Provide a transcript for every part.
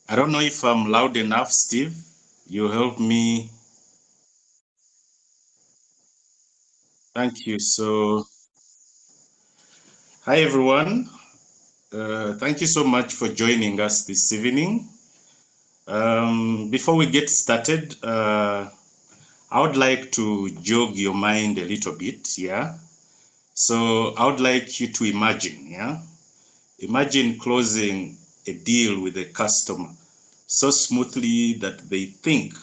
I don't know if I'm loud enough, Steve. You help me. Thank you. So, hi everyone. Thank you so much for joining us this evening. Before we get started, I would like to jog your mind a little bit. Yeah. So I would like you to imagine. Yeah. Imagine closing a deal with a customer so smoothly that they think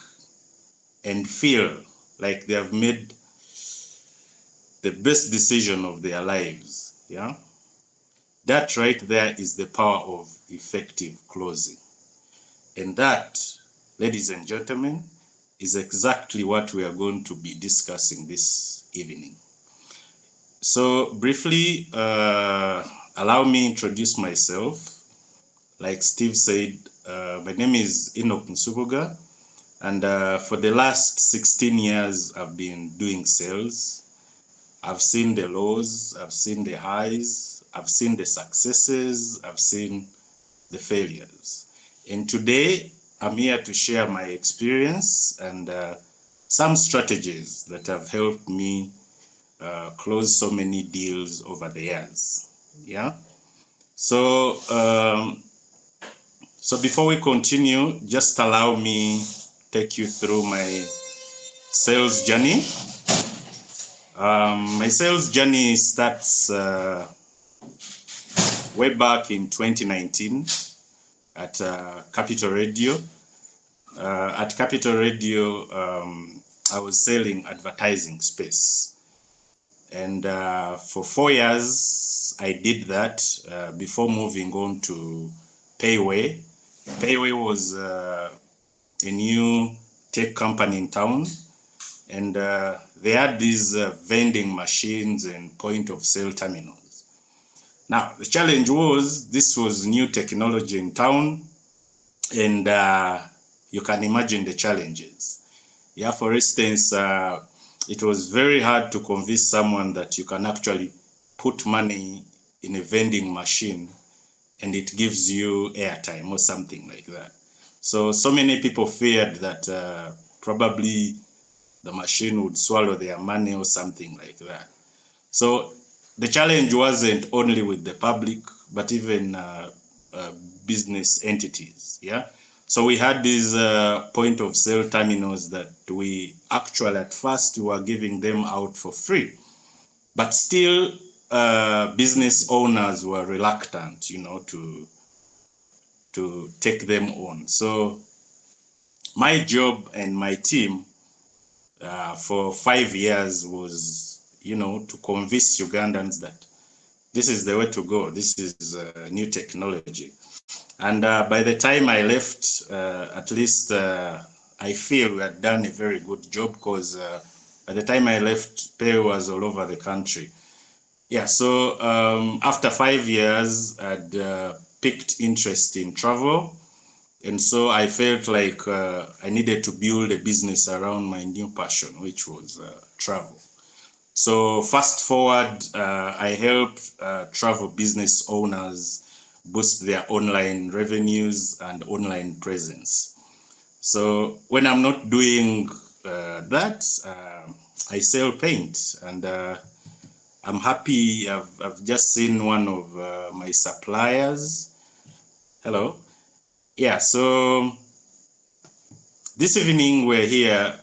and feel like they have made the best decision of their lives. Yeah. That right there is the power of effective closing. And that, ladies and gentlemen, is exactly what we are going to be discussing this evening. So briefly, allow me introduce myself. Like Steve said, my name is Enoch Nsubuga, and for the last 16 years, I've been doing sales. I've seen the lows, I've seen the highs, I've seen the successes, I've seen the failures. And today, I'm here to share my experience and some strategies that have helped me close so many deals over the years. Yeah. So, so before we continue, just allow me take you through my sales journey. My sales journey starts way back in 2019 at Capital Radio. At Capital Radio, I was selling advertising space. And for 4 years, I did that before moving on to Payway. Payway was a new tech company in town. And they had these vending machines and point of sale terminals. Now, the challenge was this was new technology in town, and you can imagine the challenges. Yeah, for instance, it was very hard to convince someone that you can actually put money in a vending machine and it gives you airtime or something like that. So many people feared that probably the machine would swallow their money or something like that. So the challenge wasn't only with the public, but even business entities. Yeah. So we had these point of sale terminals that we actually at first were giving them out for free, but still business owners were reluctant, to take them on. So my job and my team for 5 years was, to convince Ugandans that this is the way to go. This is new technology. And by the time I left, at least I feel we had done a very good job because by the time I left, pay was all over the country. Yeah, so after 5 years, I'd picked interest in travel. And so I felt like I needed to build a business around my new passion, which was travel. So fast forward, I helped travel business owners boost their online revenues and online presence. So when I'm not doing that, I sell paint, and I'm happy. I've just seen one of my suppliers. Hello. Yeah. So this evening we're here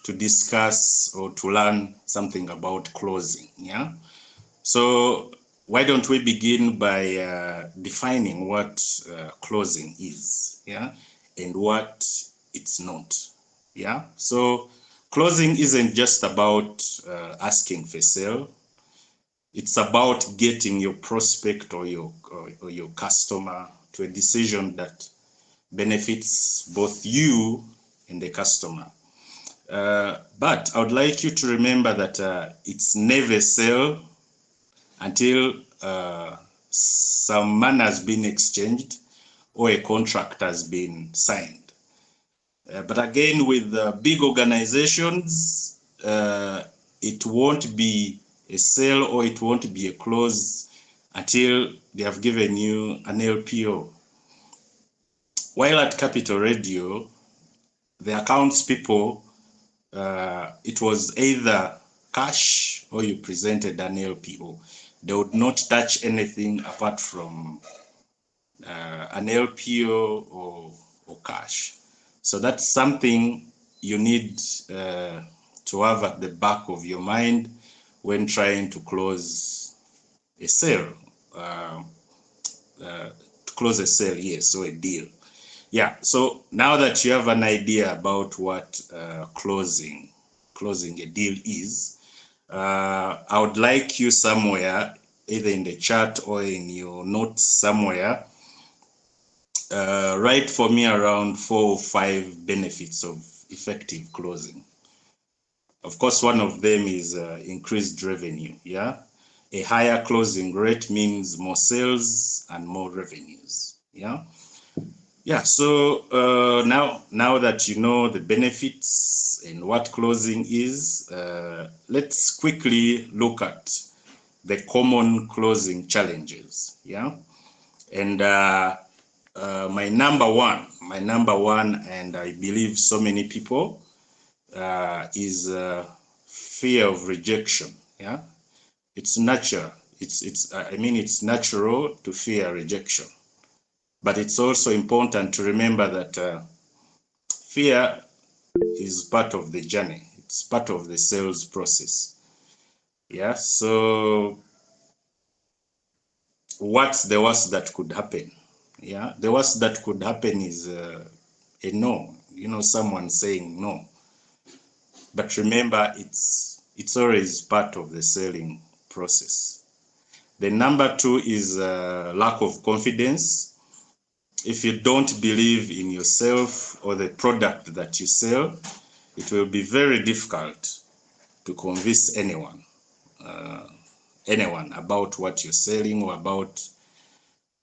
to discuss or to learn something about closing. Yeah. So why don't we begin by defining what closing is, yeah, and what it's not, yeah. So closing isn't just about asking for sale. It's about getting your prospect or your customer to a decision that benefits both you and the customer. But I would like you to remember that it's never sale until some money has been exchanged or a contract has been signed. But again, with big organizations, it won't be a sale or it won't be a close until they have given you an LPO. while at Capital Radio, the accounts people, it was either cash or you presented an LPO. They would not touch anything apart from an LPO or cash. So that's something you need to have at the back of your mind when trying to close a sale. To close a sale, yes, so a deal. Yeah, so now that you have an idea about what closing a deal is, I would like you somewhere, either in the chat or in your notes somewhere, write for me around 4 or 5 benefits of effective closing. Of course, one of them is increased revenue. Yeah, a higher closing rate means more sales and more revenues. Yeah. Yeah, so now that you know the benefits and what closing is, let's quickly look at the common closing challenges. Yeah, and my number one, and I believe so many people, is fear of rejection. Yeah, it's natural. It's natural to fear rejection. But it's also important to remember that fear is part of the journey. It's part of the sales process. Yeah. So what's the worst that could happen? Yeah. The worst that could happen is a no. Someone saying no. But remember, it's always part of the selling process. The number 2 is lack of confidence. If you don't believe in yourself or the product that you sell, it will be very difficult to convince anyone about what you're selling or about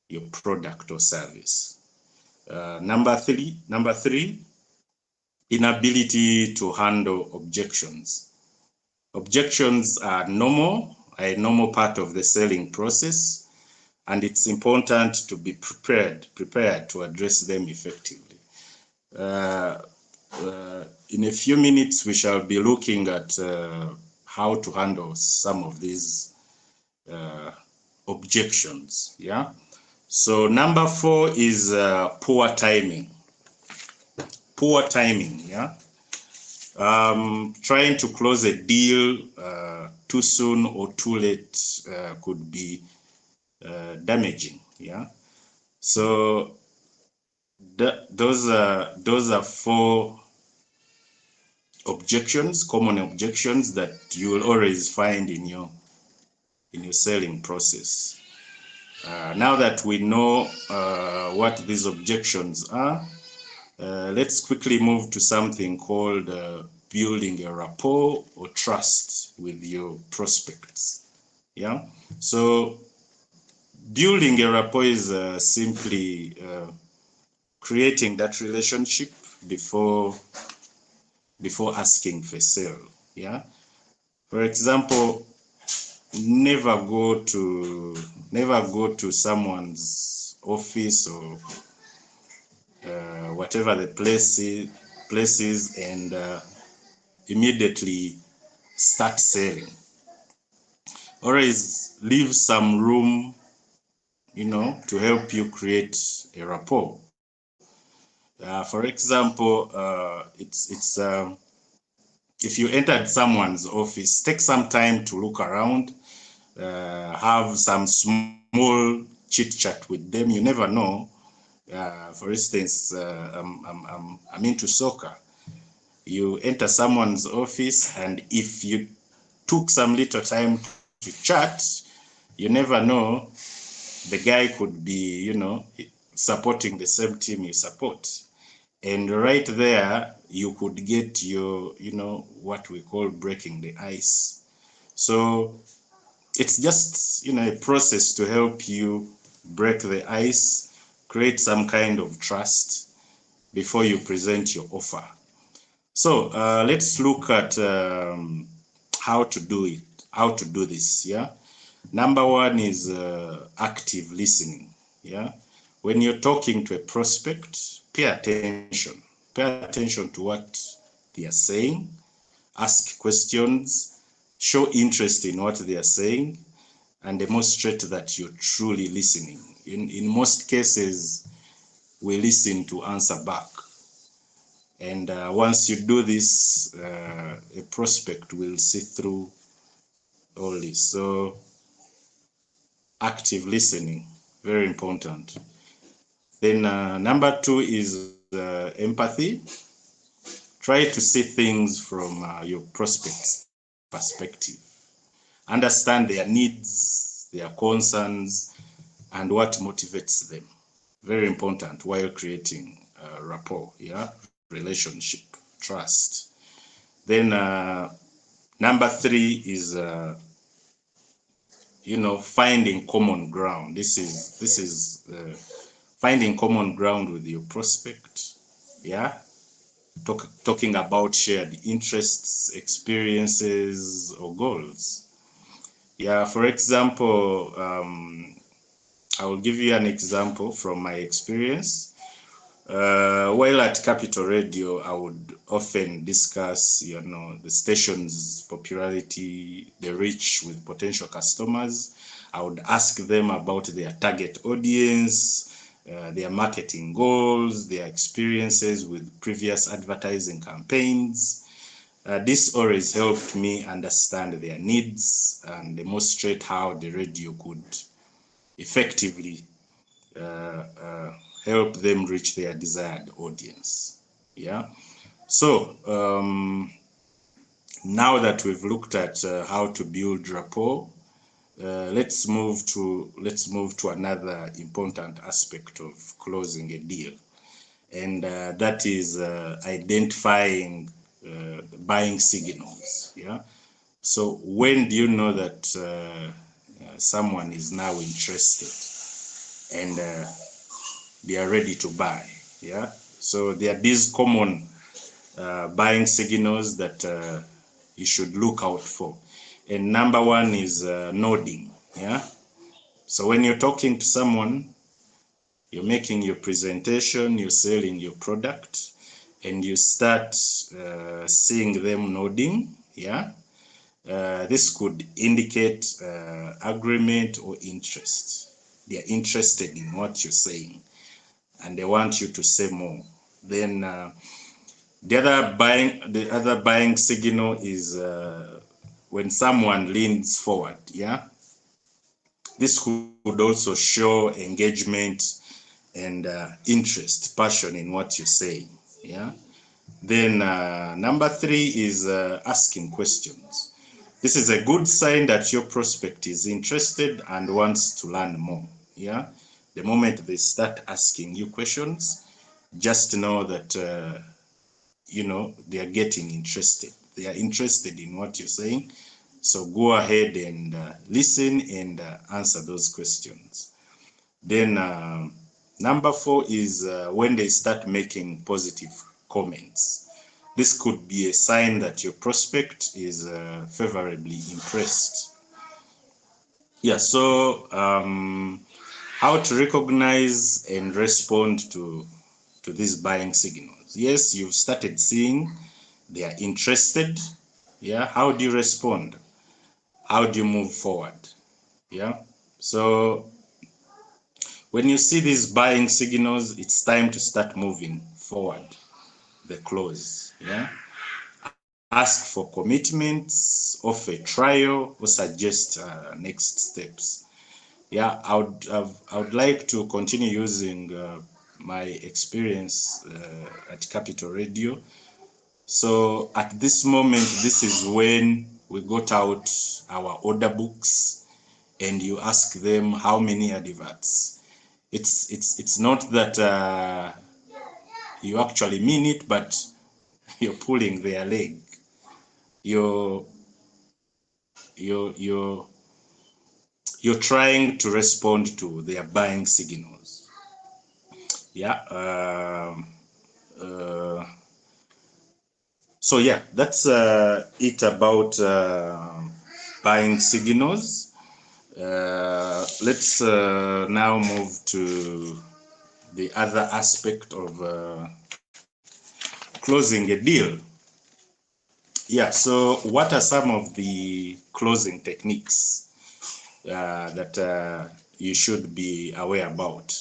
your product or service. Number three, inability to handle objections. Objections are a normal part of the selling process, and it's important to be prepared to address them effectively. In a few minutes, we shall be looking at how to handle some of these objections. Yeah. So number 4 is poor timing. Poor timing. Yeah. Trying to close a deal too soon or too late could be damaging. Yeah. So those are 4 objections, common objections that you will always find in your selling process. Now that we know what these objections are, let's quickly move to something called building a rapport or trust with your prospects. Yeah. So building a rapport is simply creating that relationship before asking for sale. Yeah. For example, never go to someone's office or whatever the place is and immediately start selling. Always leave some room, to help you create a rapport. For example, if you entered someone's office, take some time to look around, have some small chit chat with them. You never know. For instance, I'm into soccer. You enter someone's office, and if you took some little time to chat, you never know. The guy could be, supporting the same team you support. And right there, you could get your, what we call breaking the ice. So it's just, a process to help you break the ice, create some kind of trust before you present your offer. So let's look at how to do this. Yeah. Number 1 is active listening. Yeah. when you're talking to a prospect, pay attention. Pay attention to what they are saying. Ask questions. Show interest in what they are saying, and demonstrate that you're truly listening. In most cases, we listen to answer back. And once you do this, a prospect will see through all this. So active listening, very important. Then number 2 is empathy. Try to see things from your prospect's perspective. Understand their needs, their concerns, and what motivates them. Very important while creating rapport, yeah, relationship, trust. Then number 3 is finding common ground. This is finding common ground with your prospect, yeah. Talking about shared interests, experiences, or goals. Yeah, for example, I will give you an example from my experience. While at Capital Radio, I would often discuss, the station's popularity, the reach with potential customers. I would ask them about their target audience, their marketing goals, their experiences with previous advertising campaigns. This always helped me understand their needs and demonstrate how the radio could effectively help them reach their desired audience. Yeah. So now that we've looked at how to build rapport, let's move to another important aspect of closing a deal, and that is identifying buying signals. Yeah. So when do you know that someone is now interested and they are ready to buy? Yeah. So there are these common buying signals that you should look out for. And number 1 is nodding. Yeah. So when you're talking to someone, you're making your presentation, you're selling your product, and you start seeing them nodding. Yeah. This could indicate agreement or interest. They are interested in what you're saying, and they want you to say more. Then the other buying signal is when someone leans forward. Yeah, this could also show engagement and interest, passion in what you're saying. Yeah. Then number 3 is asking questions. This is a good sign that your prospect is interested and wants to learn more. Yeah. The moment they start asking you questions, just know that they are getting interested. They are interested in what you're saying. So go ahead and listen and answer those questions. Then number 4 is when they start making positive comments. This could be a sign that your prospect is favorably impressed. Yeah, so how to recognize and respond to these buying signals. Yes, you've started seeing they are interested. Yeah, how do you respond? How do you move forward? Yeah, so when you see these buying signals, it's time to start moving forward the close. Yeah, ask for commitments, offer a trial, or suggest next steps. Yeah, I would like to continue using my experience at Capital Radio. So at this moment, this is when we got out our order books and you ask them how many adverts. It's not that you actually mean it, but you're pulling their leg. You're trying to respond to their buying signals. Yeah. So yeah, that's it about buying signals. Let's now move to the other aspect of closing a deal. Yeah, so what are some of the closing techniques that you should be aware about?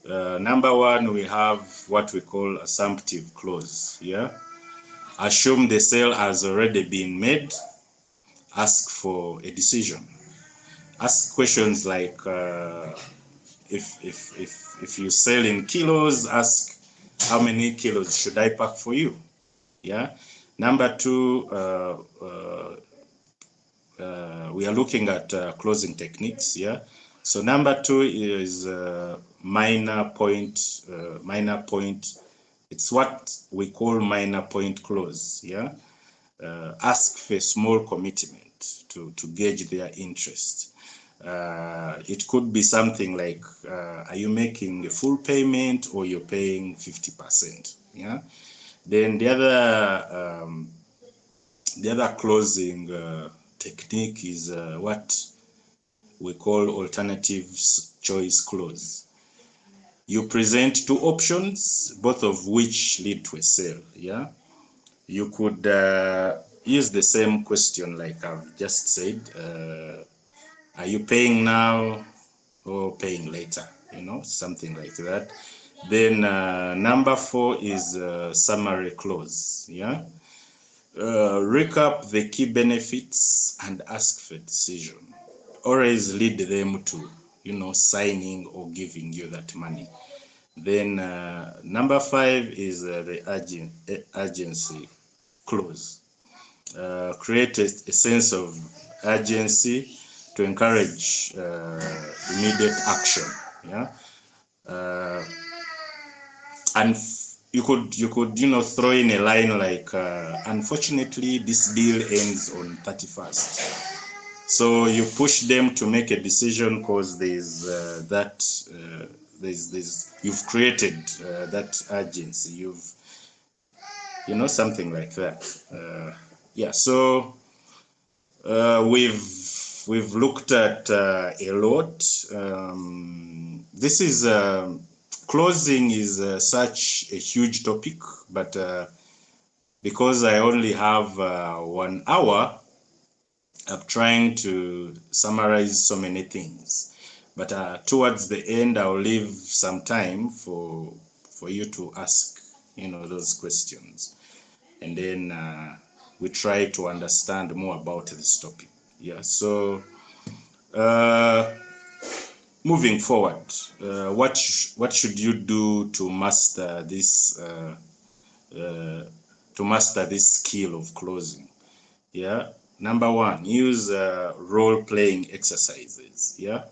Number one, we have what we call assumptive close. Yeah, assume the sale has already been made. Ask for a decision. Ask questions like if you sell in kilos, ask how many kilos should I pack for you. Yeah. Number two, we are looking at closing techniques. Yeah. So number two is minor point. Minor point. It's what we call minor point close. Yeah. Ask for a small commitment to gauge their interest. It could be something like, are you making a full payment or you're paying 50%? Yeah. Then the other closing technique is what we call alternative choice clause. You present two options, both of which lead to a sale. Yeah. You could use the same question like I've just said. Are you paying now or paying later? You know, something like that. Then number four is summary clause. Yeah. Recap the key benefits and ask for decision. Always lead them to, you know, signing or giving you that money. Then number five is the urgency clause. Create a sense of urgency to encourage immediate action. Yeah. Uh, and you could throw in a line like unfortunately this deal ends on 31st, so you push them to make a decision because there's you've created that urgency, something like that. Yeah, so we've looked at a lot. This is closing is such a huge topic, but because I only have 1 hour, I'm trying to summarize so many things. But towards the end, I'll leave some time for you to ask, those questions, and then we try to understand more about this topic. Yeah. So moving forward, what should you do to master this skill of closing? Yeah. Number one, use role-playing exercises. Yeah.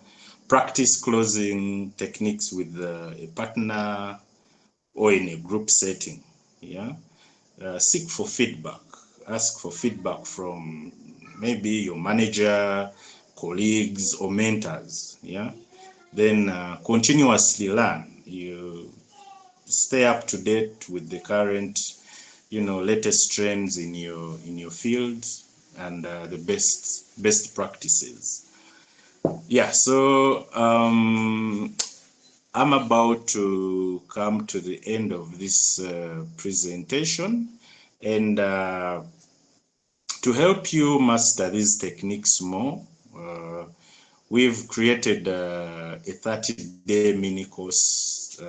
Practice closing techniques with a partner or in a group setting. Yeah. Seek for feedback. Ask for feedback from maybe your manager, colleagues, or mentors. Yeah. Then continuously learn. You stay up to date with the current, latest trends in your field, and the best practices. Yeah. So I'm about to come to the end of this presentation, and to help you master these techniques more, we've created a 30-day mini course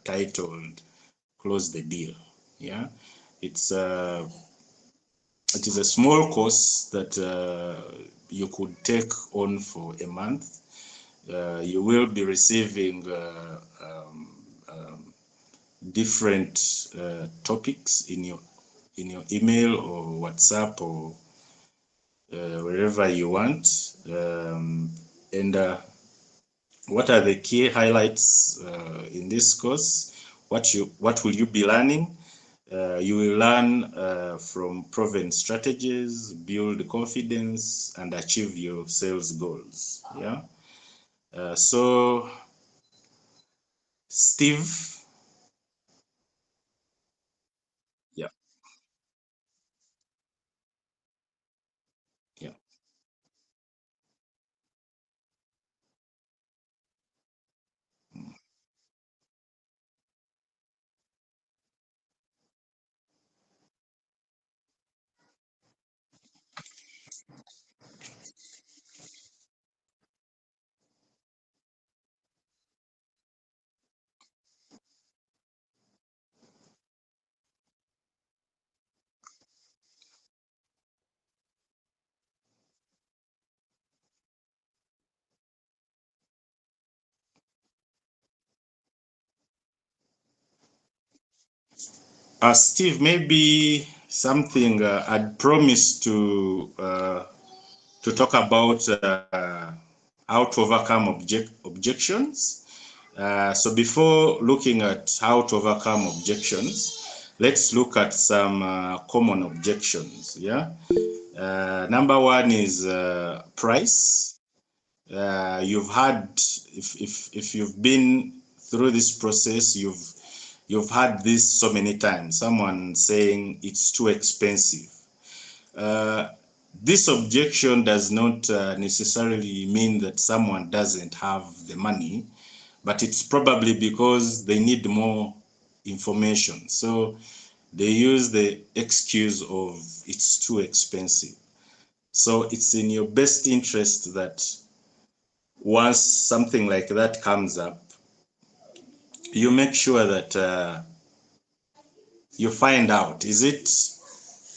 titled "Close the Deal." Yeah, it's it is a small course that you could take on for a month. You will be receiving different topics in your email or WhatsApp or wherever you want. And what are the key highlights in this course? What will you be learning? You will learn from proven strategies, build confidence, and achieve your sales goals. Yeah. So, Steve. Yeah. Yeah. Steve, maybe something I'd promised to talk about how to overcome objections. So before looking at how to overcome objections, let's look at some common objections. Yeah. Number one is price. You've had, if you've been through this process, you've had this so many times. Someone saying it's too expensive. This objection does not necessarily mean that someone doesn't have the money, but it's probably because they need more information. So they use the excuse of it's too expensive. So it's in your best interest that once something like that comes up, you make sure that you find out, is it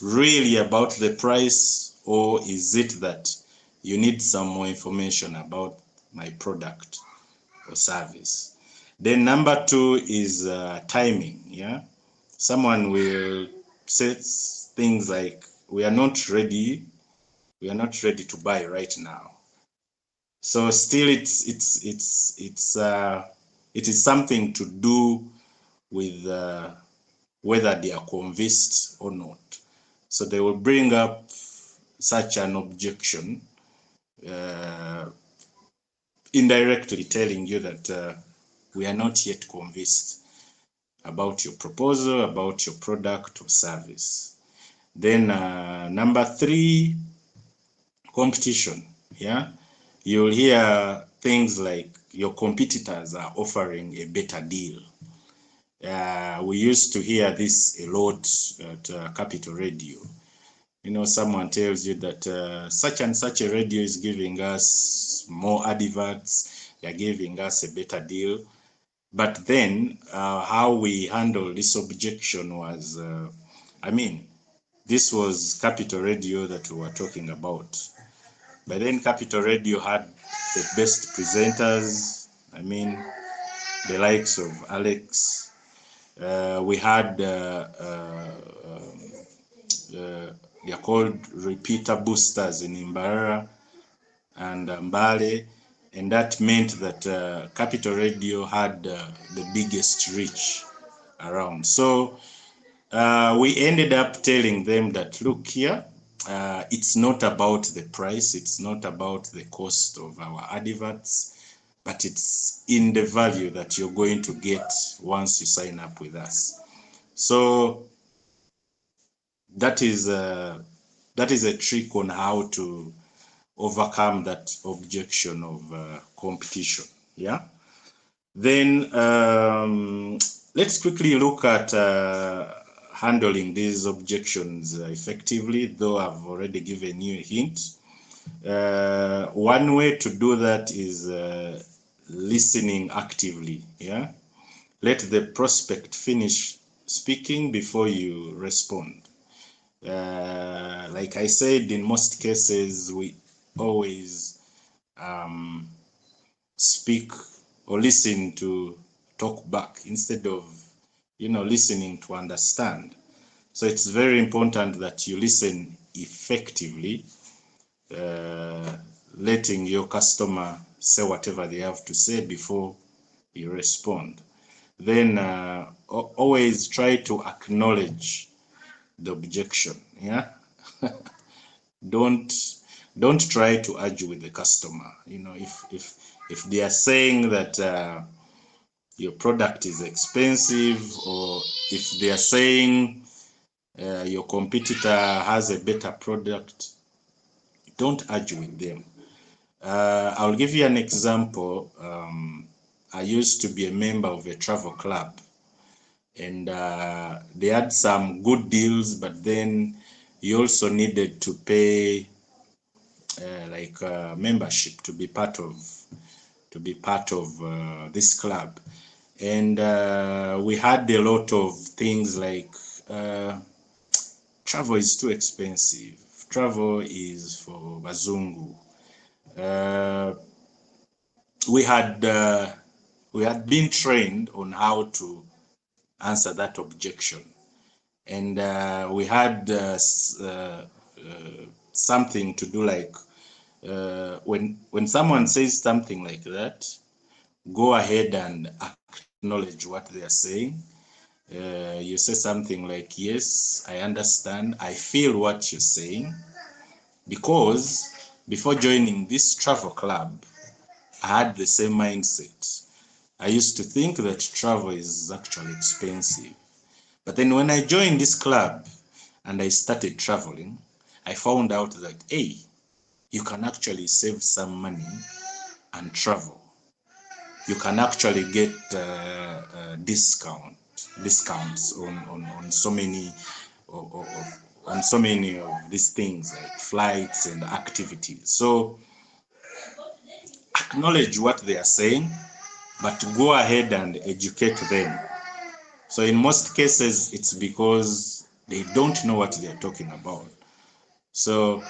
really about the price, or is it that you need some more information about my product or service? Then number two is timing. Yeah, someone will say things like, we are not ready to buy right now. So still it is something to do with whether they are convinced or not. So they will bring up such an objection, indirectly telling you that we are not yet convinced about your proposal, about your product or service. Then number three, competition. Yeah, you'll hear things like your competitors are offering a better deal. We used to hear this a lot at Capital Radio. You know, someone tells you that such and such a radio is giving us more adverts, they're giving us a better deal. But then how we handle this objection was, this was Capital Radio that we were talking about. But then Capital Radio had the best presenters, the likes of Alex. We had, they're called repeater boosters in Imbarara and Mbale. And that meant that Capital Radio had the biggest reach around. So we ended up telling them that, look here, it's not about the price, it's not about the cost of our adverts, but it's in the value that you're going to get once you sign up with us. So that is a trick on how to overcome that objection of competition. Yeah. Then let's quickly look at handling these objections effectively, though I've already given you a hint. One way to do that is listening actively. Yeah, let the prospect finish speaking before you respond. Like I said, in most cases, we always speak or listen to talk back instead of, listening to understand. So it's very important that you listen effectively, letting your customer say whatever they have to say before you respond. Then always try to acknowledge the objection. Yeah. Don't try to argue with the customer. If they are saying that your product is expensive, or if they are saying your competitor has a better product, don't argue with them. I'll give you an example. I used to be a member of a travel club, and they had some good deals, but then you also needed to pay membership to be part of this club. And we had a lot of things like travel is too expensive, travel is for Bazungu. We had been trained on how to answer that objection. and we had something to do, like when someone says something like that, go ahead and acknowledge what they are saying. You say something like, yes, I understand, I feel what you're saying, because before joining this travel club, I had the same mindset. I used to think that travel is actually expensive. But then when I joined this club and I started traveling, I found out that, hey, you can actually save some money and travel. You can actually get discounts on so many on so many of these things, like flights and activities. So acknowledge what they are saying, but go ahead and educate them. So in most cases, it's because they don't know what they're talking about. So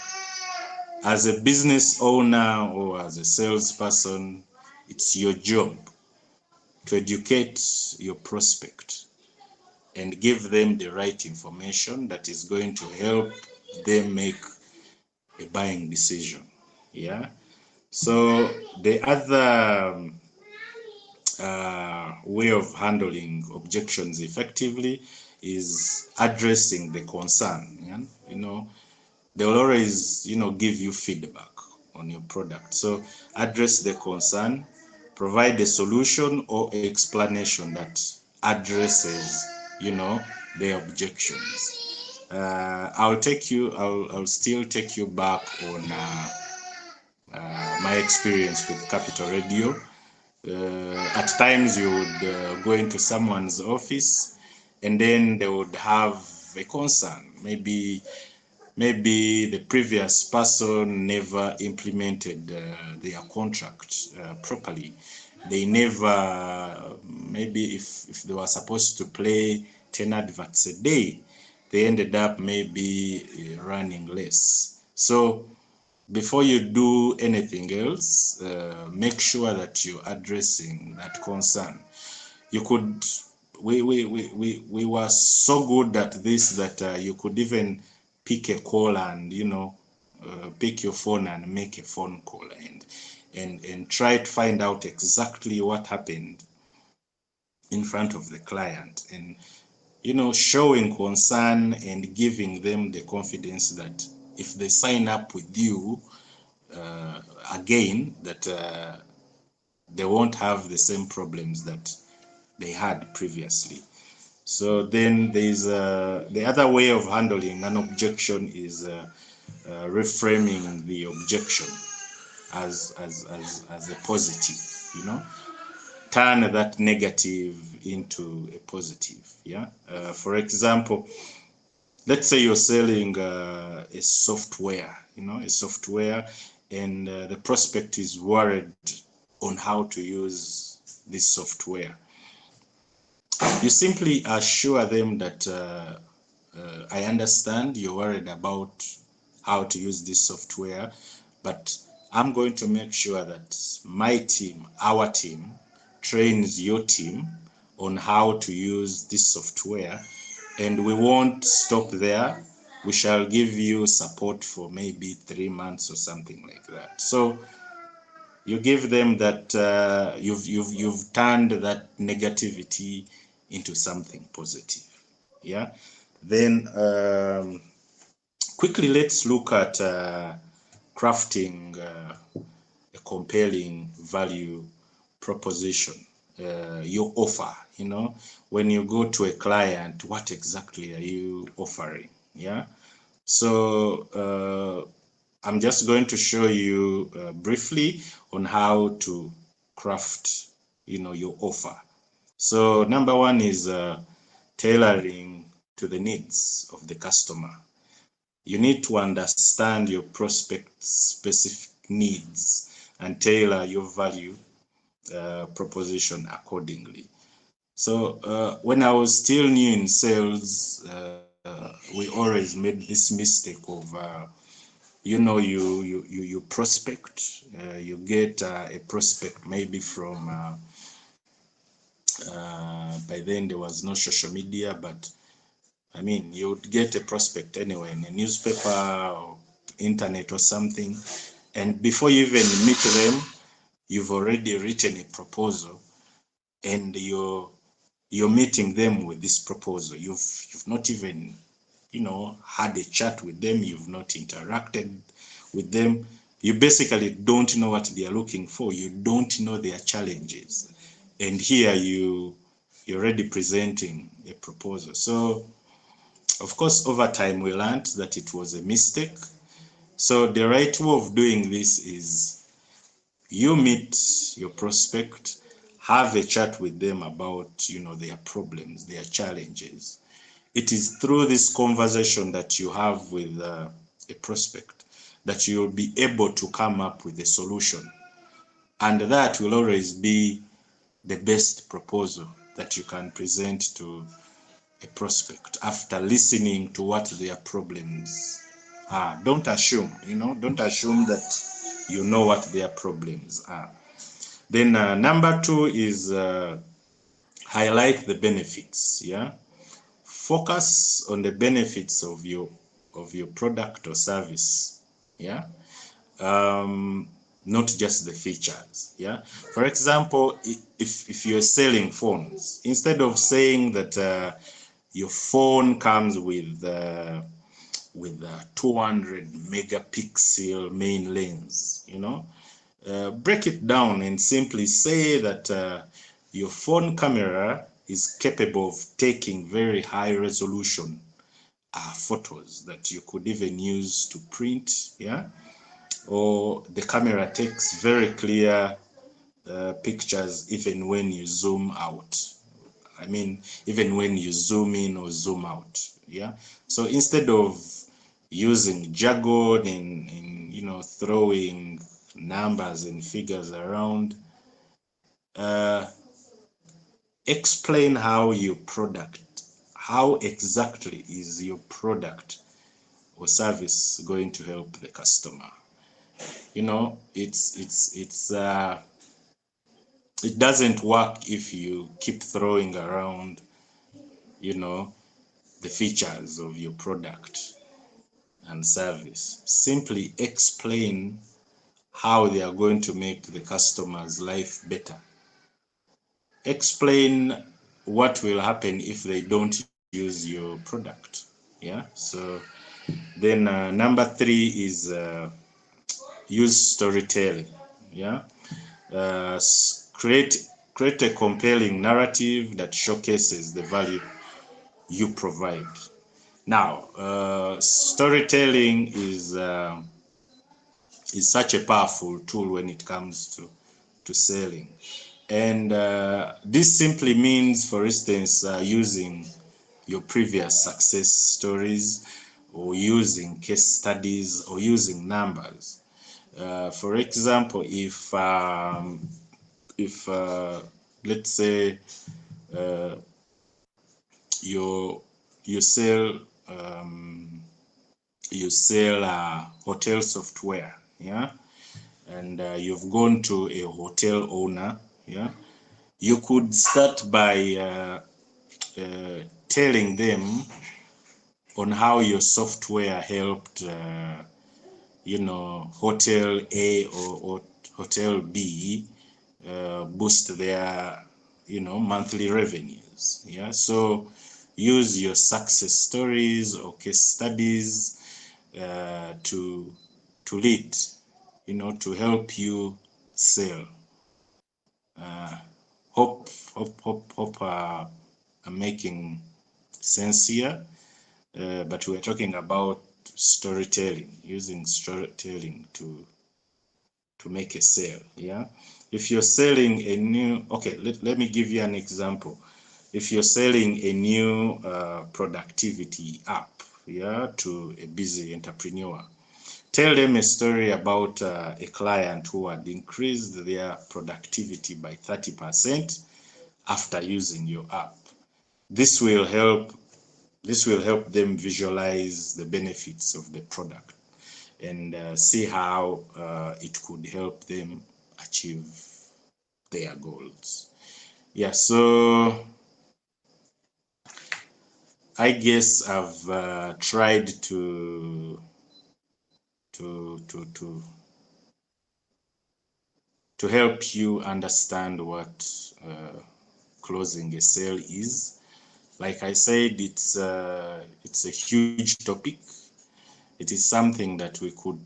as a business owner or as a salesperson, it's your job to educate your prospect and give them the right information that is going to help them make a buying decision. Yeah. So the other way of handling objections effectively is addressing the concern. Yeah? They will always, give you feedback on your product. So address the concern, provide a solution or explanation that addresses, the objections. I'll still take you back on my experience with Capital Radio. At times you would go into someone's office and then they would have a concern. Maybe the previous person never implemented their contract properly. They never, maybe if they were supposed to play 10 adverts a day, they ended up maybe running less. So before you do anything else, make sure that you're addressing that concern. You could, we were so good at this that you could even pick a call and, pick your phone and make a phone call and try to find out exactly what happened in front of the client, and showing concern and giving them the confidence that if they sign up with you again, that they won't have the same problems that they had previously. So then there's the other way of handling an objection is reframing the objection as a positive. Turn that negative into a positive. Yeah. For example, let's say you're selling a software, and the prospect is worried on how to use this software. You simply assure them that I understand you're worried about how to use this software, but I'm going to make sure that my team, our team, trains your team on how to use this software, and we won't stop there. We shall give you support for maybe 3 months or something like that. So you give them that you've turned that negativity into something positive. Yeah. Then quickly let's look at crafting a compelling value proposition. Your offer, when you go to a client, what exactly are you offering? Yeah. So I'm just going to show you briefly on how to craft, your offer. So number one is tailoring to the needs of the customer. You need to understand your prospect's specific needs and tailor your value proposition accordingly. So when I was still new in sales, we always made this mistake of you prospect, you get a prospect maybe from by then there was no social media, but I mean, you would get a prospect anywhere in a newspaper or internet or something, and before you even meet them, you've already written a proposal, and you're meeting them with this proposal. You've not even, you know, had a chat with them. You've not interacted with them. You basically don't know what they are looking for. You don't know their challenges, and here you're already presenting a proposal. So of course, over time we learned that it was a mistake. So the right way of doing this is you meet your prospect, have a chat with them about, you know, their problems, their challenges. It is through this conversation that you have with a prospect that you'll be able to come up with a solution. And that will always be the best proposal that you can present to a prospect after listening to what their problems are. Don't assume, you know, don't assume that you know what their problems are. Then number two is highlight the benefits. Yeah, focus on the benefits of your product or service. Yeah, not just the features. Yeah, for example, if you're selling phones, instead of saying that your phone comes with a 200 megapixel main lens, you know, break it down and simply say that your phone camera is capable of taking very high resolution photos that you could even use to print. Yeah, or the camera takes very clear pictures even when you zoom out. I mean, even when you zoom in or zoom out. Yeah, so instead of using jargon and you know, throwing numbers and figures around, explain how exactly is your product or service going to help the customer. You know, it doesn't work if you keep throwing around, you know, the features of your product and service. Simply explain how they are going to make the customer's life better. Explain what will happen if they don't use your product. Yeah, so then number three is use storytelling. Yeah, create a compelling narrative that showcases the value you provide. Now, storytelling is such a powerful tool when it comes to selling. And this simply means, for instance, using your previous success stories, or using case studies, or using numbers. For example, if let's say you sell hotel software, yeah, and you've gone to a hotel owner, yeah, you could start by telling them on how your software helped, you know, hotel A or hotel B boost their, you know, monthly revenues. Yeah, so use your success stories or case studies to lead, you know, to help you sell. Hope I'm making sense here. But we're talking about storytelling, using storytelling to make a sale. Yeah, if you're selling a new, okay, let me give you an example. If you're selling a new productivity app, yeah, to a busy entrepreneur, tell them a story about a client who had increased their productivity by 30% after using your app. This will help them visualize the benefits of the product and see how it could help them achieve their goals. Yeah, so I guess I've tried to help you understand what closing a sale is. Like I said, it's a huge topic. It is something that we could,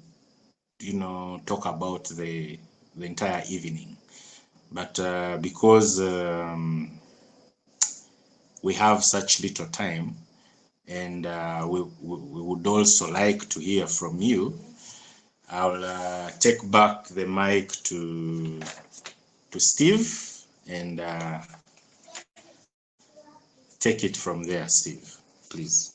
talk about the entire evening. But because we have such little time, and we would also like to hear from you, I'll take back the mic to Steve, and take it from there, Steve, please.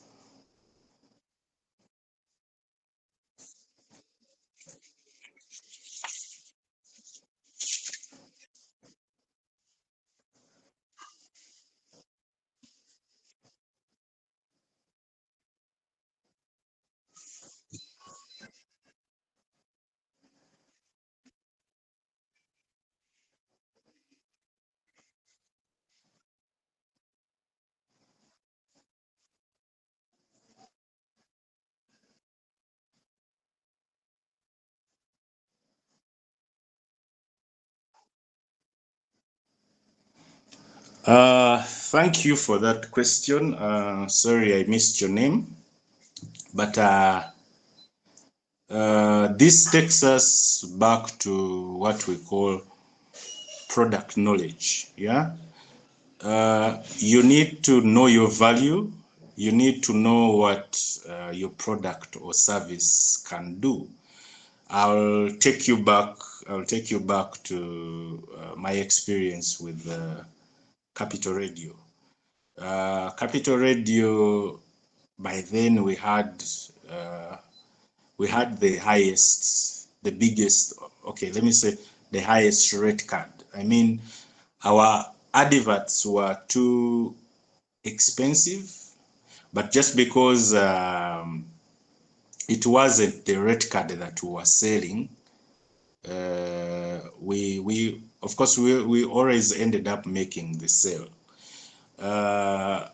Thank you for that question. Sorry, I missed your name, but this takes us back to what we call product knowledge. Yeah, you need to know your value. You need to know what your product or service can do. I'll take you back. I'll take you back to my experience with Capital Radio. Capital Radio, by then we had the highest, the biggest, okay, let me say the highest rate card. I mean, our adverts were too expensive, but just because it wasn't the rate card that we were selling, we of course we always ended up making the sale.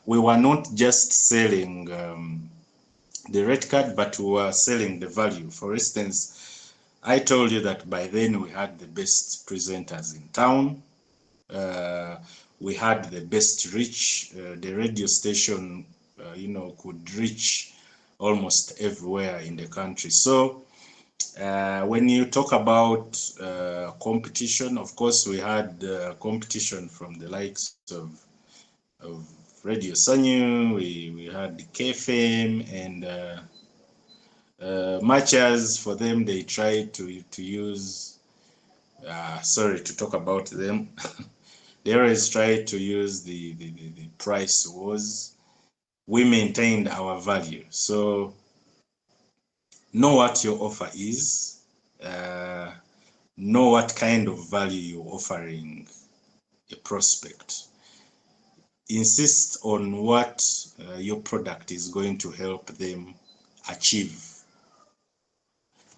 We were not just selling the rate card, but we were selling the value. For instance, I told you that by then we had the best presenters in town. We had the best reach. The radio station, could reach almost everywhere in the country. So when you talk about competition, of course, we had competition from the likes of Radio Sanyu, we had the KFM, and much as for them, they tried to use, sorry to talk about them, they always tried to use the price wars. We maintained our value. So know what your offer is, know what kind of value you're offering a prospect. Insist on what your product is going to help them achieve.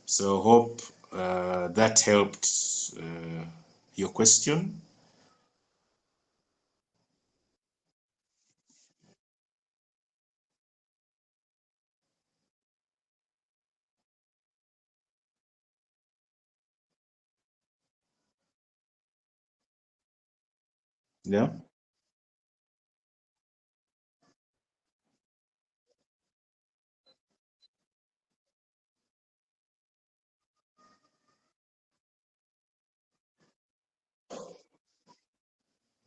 So hope that helped your question. Yeah.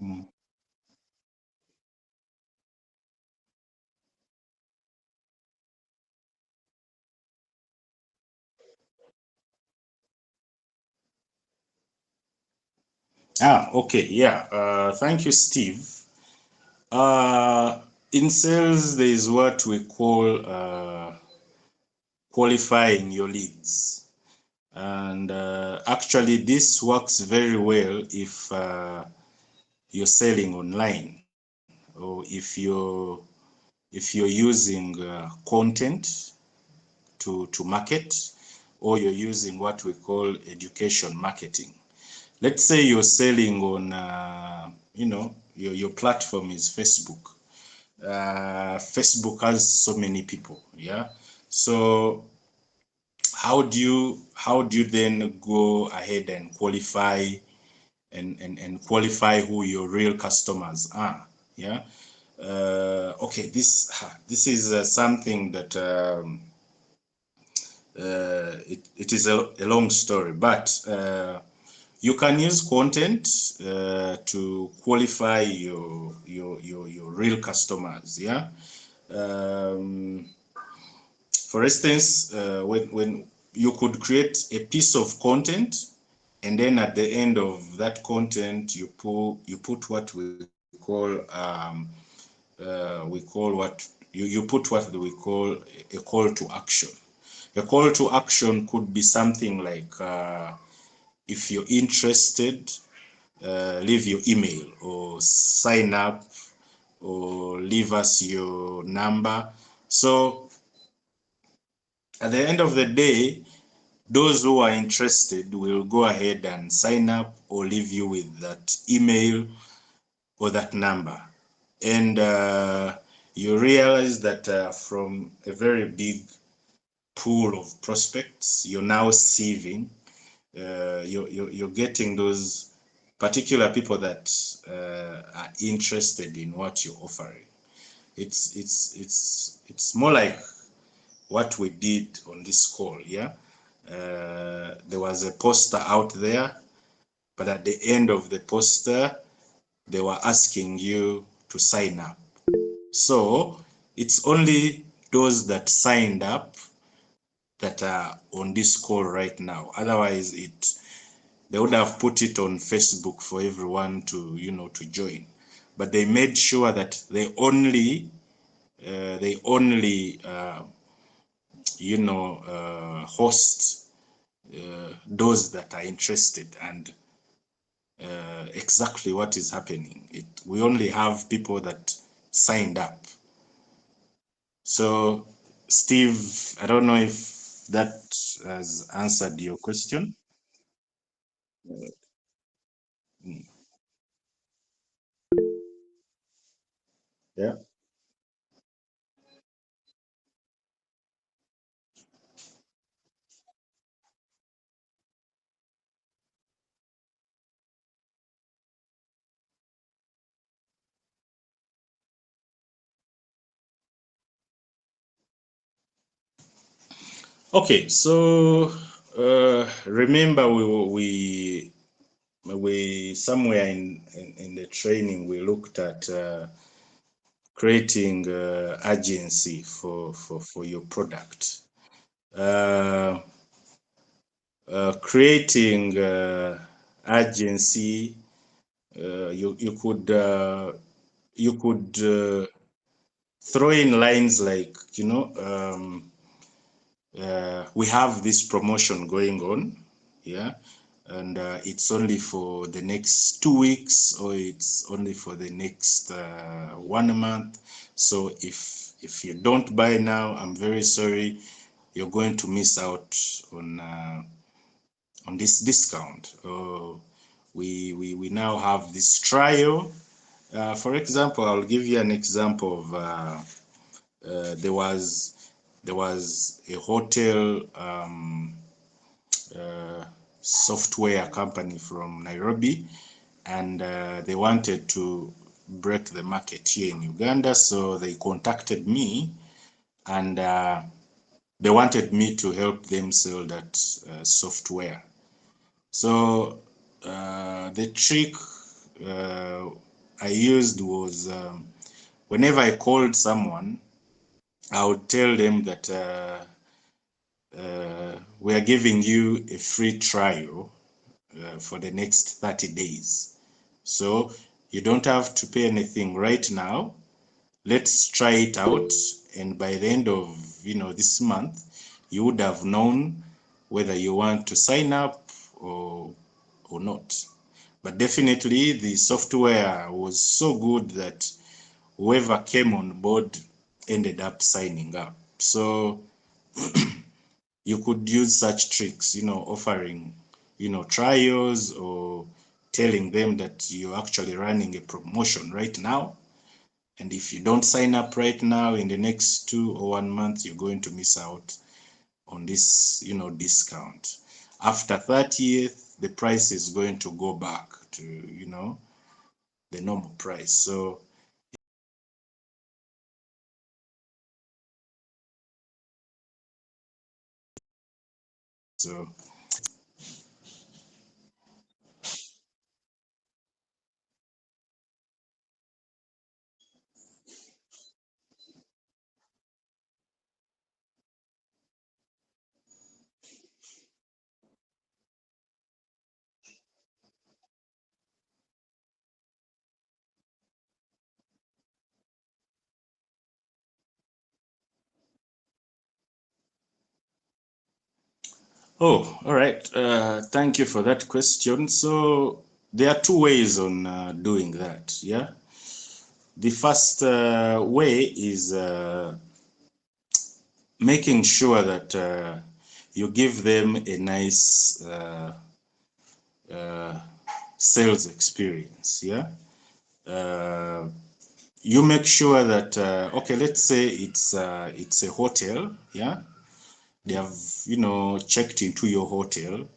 Mm. Okay. Yeah. Thank you, Steve. In sales, there is what we call qualifying your leads. And actually, this works very well if you're selling online, or if you're using content to market, or you're using what we call education marketing. Let's say you're selling on, your platform is Facebook. Facebook has so many people. Yeah. So how do you then go ahead and qualify and qualify who your real customers are? Yeah. Okay, this is something that it is a long story, but you can use content to qualify your real customers. Yeah. Um, for instance, when you could create a piece of content, and then at the end of that content you put what we call what you put what we call a call to action. A call to action could be something like, if you're interested, leave your email or sign up or leave us your number. So at the end of the day, those who are interested will go ahead and sign up or leave you with that email or that number. And you realize that from a very big pool of prospects, you're now sieving, you're getting those particular people that are interested in what you're offering. It's more like what we did on this call. Yeah. There was a poster out there, but at the end of the poster, they were asking you to sign up. So it's only those that signed up that are on this call right now. Otherwise, they would have put it on Facebook for everyone to to join. But they made sure that they only host those that are interested. And exactly what is happening, we only have people that signed up. So Steve, I don't know if that has answered your question. Mm. Yeah. Okay, so remember we somewhere in the training we looked at creating urgency for your product. Uh, Creating urgency, you could throw in lines like, we have this promotion going on, yeah, and it's only for the next 2 weeks, or it's only for the next 1 month. So if you don't buy now, I'm very sorry, you're going to miss out on this discount. We now have this trial. For example, I'll give you an example of there was a hotel software company from Nairobi, and they wanted to break the market here in Uganda. So they contacted me, and they wanted me to help them sell that software. So the trick I used was, whenever I called someone, I would tell them that we are giving you a free trial for the next 30 days. So you don't have to pay anything right now. Let's try it out. And by the end of this month, you would have known whether you want to sign up or not. But definitely the software was so good that whoever came on board ended up signing up. So you could use such tricks, offering, trials, or telling them that you're actually running a promotion right now. And if you don't sign up right now, in the next 2 or 1 month, you're going to miss out on this, discount. After 30th, the price is going to go back to, the normal price. So oh, all right. Thank you for that question. So there are two ways on doing that. Yeah. The first way is making sure that you give them a nice sales experience. Yeah. You make sure that okay, let's say it's a hotel. Yeah. They have checked into your hotel.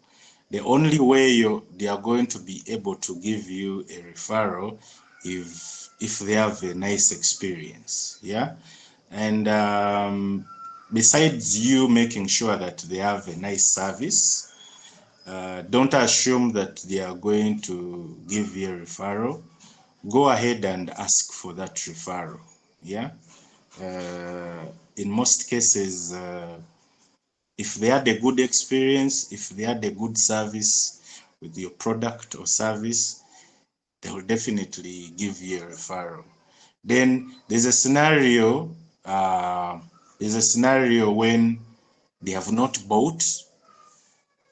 The only way they are going to be able to give you a referral if they have a nice experience. Yeah. And besides you making sure that they have a nice service, don't assume that they are going to give you a referral. Go ahead and ask for that referral. Yeah. In most cases, if they had a good experience, if they had a good service with your product or service, they will definitely give you a referral. Then there's a scenario. There's a scenario when they have not bought,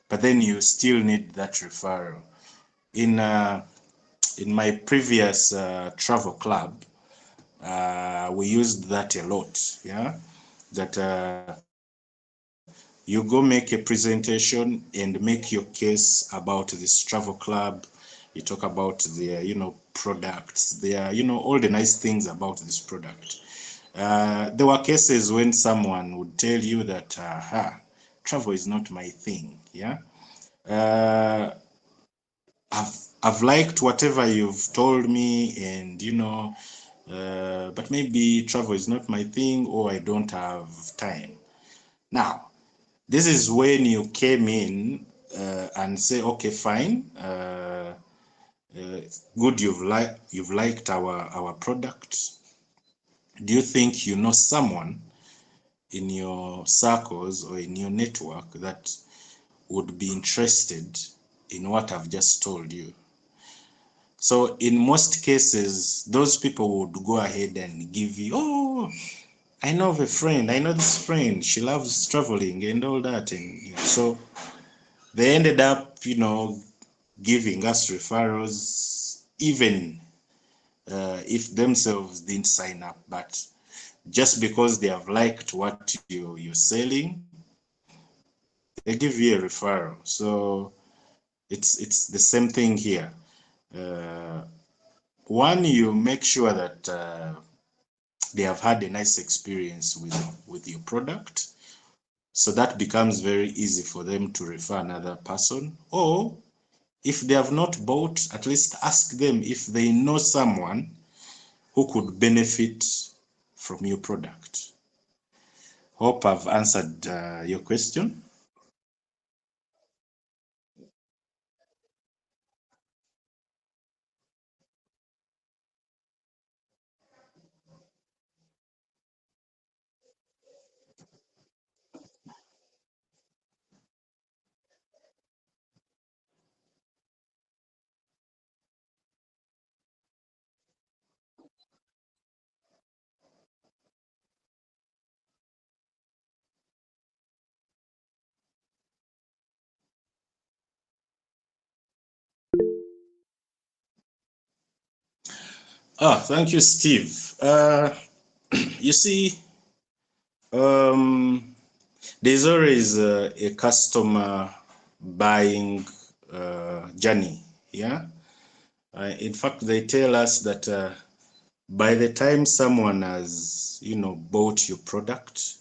but then you still need that referral. In my previous travel club, we used that a lot. Yeah, that you go make a presentation and make your case about this travel club. You talk about their, products, their, all the nice things about this product. There were cases when someone would tell you that, travel is not my thing. Yeah. Uh, I've liked whatever you've told me, and but maybe travel is not my thing, or I don't have time. Now, this is when you came in and say, okay, fine, good, you've liked our product. Do you think you know someone in your circles or in your network that would be interested in what I've just told you? So in most cases, those people would go ahead and give you, oh, I know of a friend, I know this friend, she loves traveling and all that. And so they ended up, giving us referrals, even if themselves didn't sign up. But just because they have liked what you're selling, they give you a referral. So it's the same thing here. One, you make sure that they have had a nice experience with your product, so that becomes very easy for them to refer another person. Or if they have not bought, at least ask them if they know someone who could benefit from your product. Hope I've answered your question. Thank you, Steve. You see, um, there's always a customer buying journey. Yeah. In fact, they tell us that by the time someone has, bought your product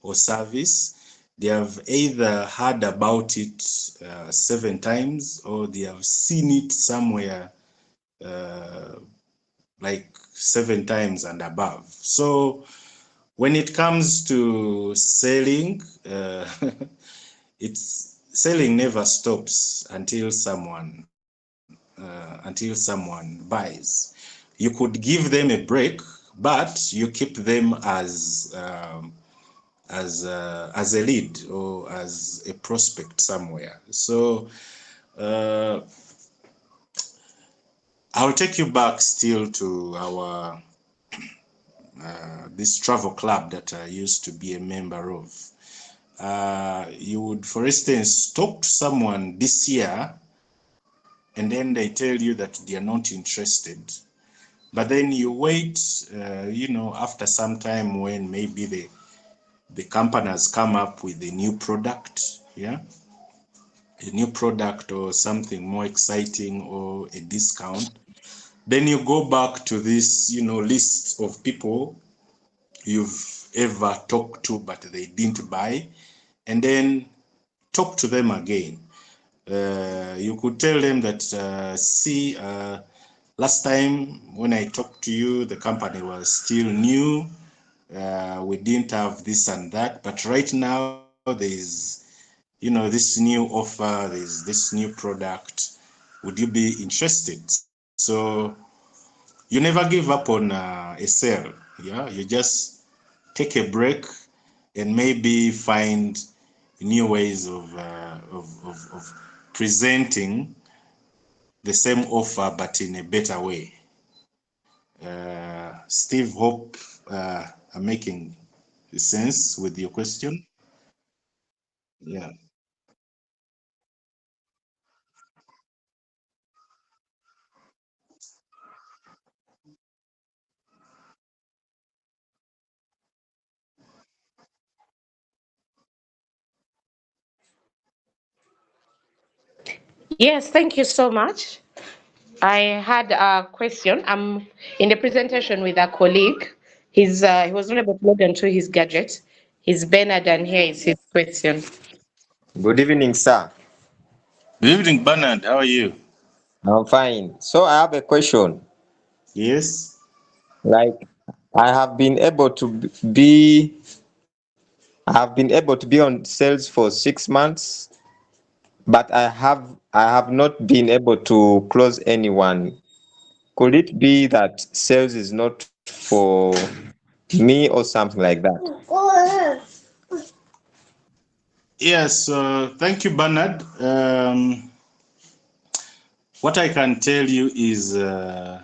or service, they have either heard about it 7 times, or they have seen it somewhere like 7 times and above. So when it comes to selling, it's selling never stops until someone buys. You could give them a break, but you keep them as a lead or as a prospect somewhere. So I'll take you back still to our this travel club that I used to be a member of. You would, for instance, talk to someone this year, and then they tell you that they are not interested. But then you wait, after some time, when maybe the company has come up with a new product, a new product or something more exciting or a discount. Then you go back to this, list of people you've ever talked to, but they didn't buy, and then talk to them again. You could tell them that, last time when I talked to you, the company was still new. We didn't have this and that, but right now there's, this new offer, there's this new product. Would you be interested? So you never give up on a sale. You just take a break and maybe find new ways of presenting the same offer, but in a better way. Steve, hope I'm making sense with your question. Yeah. Yes, thank you so much. I had a question. I'm in the presentation with a colleague. He was not able to log into his gadget. He's Bernard, and here is his question. Good evening, sir. Good evening, Bernard. How are you? I'm fine. So I have a question. Yes. Like I have been able to be I have been able to be on sales for 6 months, but I have not been able to close anyone. Could it be that sales is not for me or something like that? Yes. Thank you, Bernard. What I can tell you is, though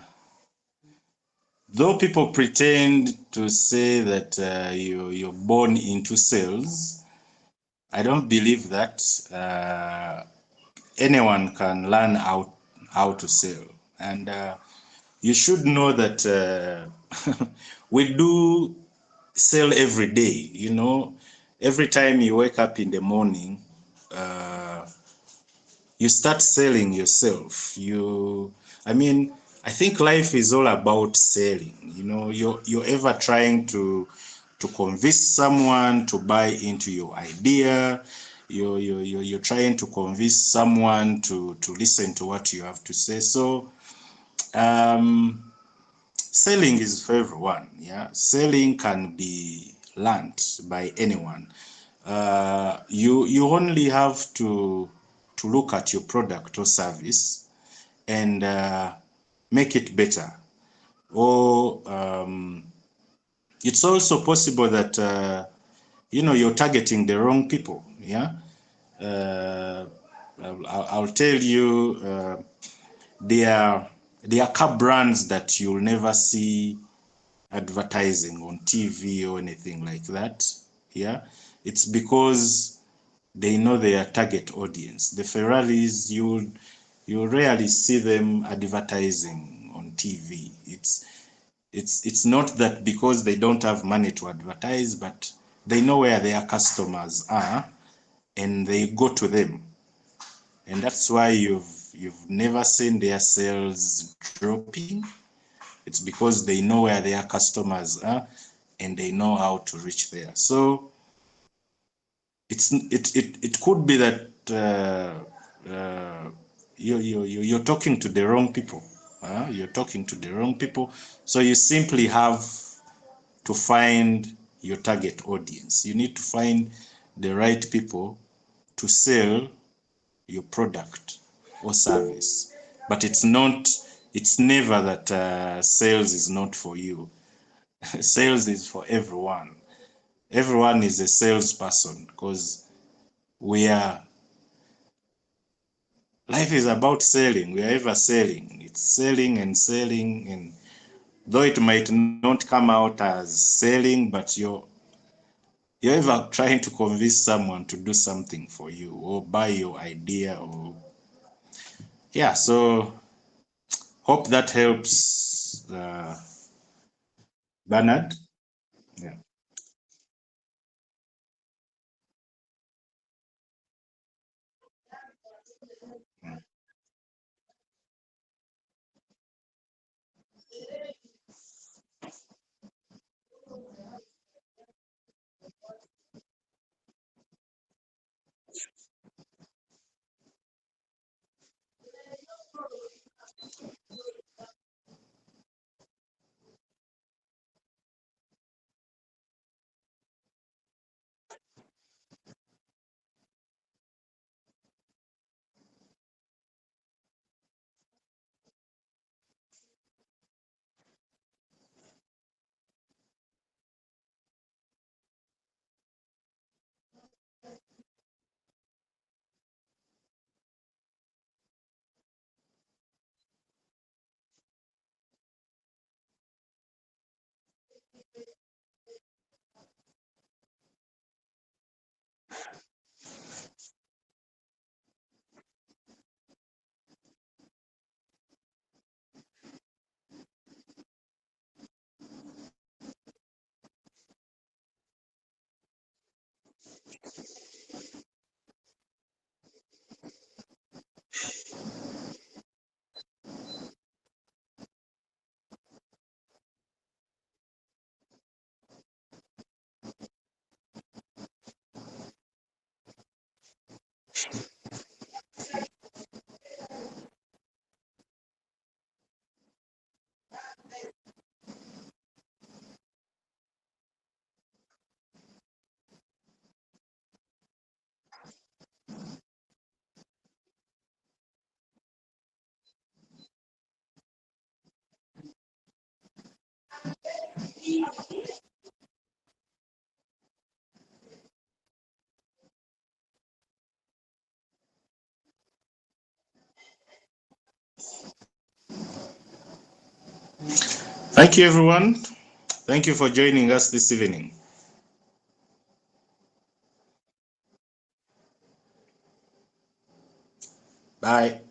people pretend to say that you're born into sales, I don't believe that. Anyone can learn how to sell, and you should know that we do sell every day. Every time you wake up in the morning, uh, you start selling yourself. I think life is all about selling. You're ever trying to convince someone to buy into your idea. You're trying to convince someone to listen to what you have to say. So um, selling is for everyone. Yeah, selling can be learned by anyone. You only have to look at your product or service and make it better. Or it's also possible that you're targeting the wrong people. Yeah, uh, I'll tell you, there are car brands that you'll never see advertising on TV or anything like that. Yeah, it's because they know their target audience. The Ferraris, you rarely see them advertising on TV. It's not that because they don't have money to advertise, but they know where their customers are and they go to them. And that's why you've never seen their sales dropping. It's because they know where their customers are and they know how to reach there. So it could be that you're talking to the wrong people. You're talking to the wrong people. So you simply have to find your target audience. You need to find the right people to sell your product or service. But it's never that sales is not for you. Sales is for everyone. Everyone is a salesperson because life is about selling. We are ever selling. It's selling and selling, and though it might not come out as selling, but you're ever trying to convince someone to do something for you or buy your idea or yeah. So hope that helps, Bernard. Yeah. Thank you, everyone. Thank you for joining us this evening. Bye.